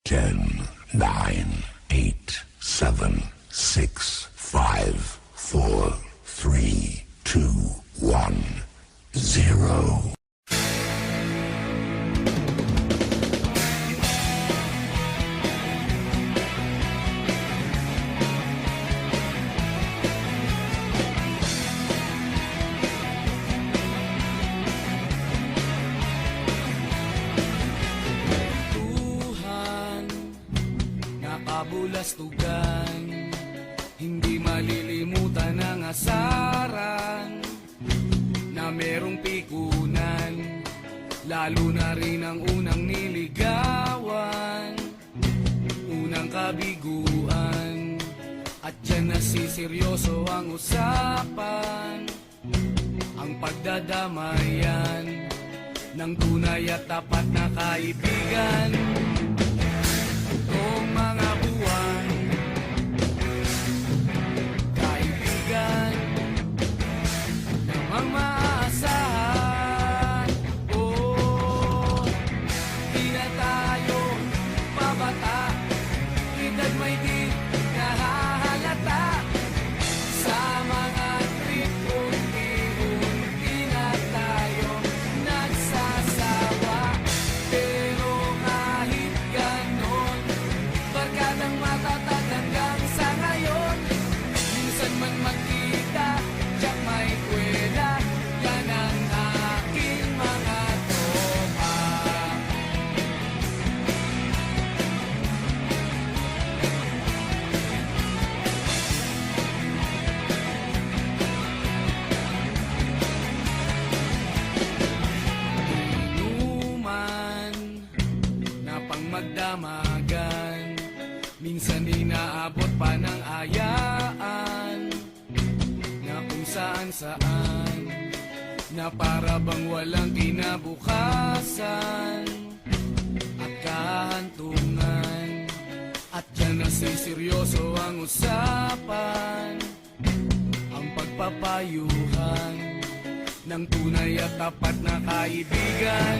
10, 9, 8, 7, 6, 5, 4, 3, 2, 1, 0. Kabulastugan, hindi malilimutan ang asaran na merong pikunan, lalo na rin ang unang niligawan, unang kabiguan, at dyan nasiseryoso ang usapan, ang pagdadamayan ng tunay at tapat na kaibigan. Itong mga buwan, kaibigan, namang maaasahan. Oh, di na tayo pabata, edad may di nahahalata. Sa mga trip, unti-unti na tayo nagsasawa. Pero kahit ganon, barkadang matatag hanggang sa ngayon. Minsan man magkita, tiyak may kwela, yan ang aking mga tropa. Inuman na pang magdamagan, minsan inaabot pa ng ayaan, na kung saan-saan, na para bang walang kinabukasan at kahantungan. At dyan nasiseryoso ang usapan, ang pagpapayuhan ng tunay at tapat na kaibigan.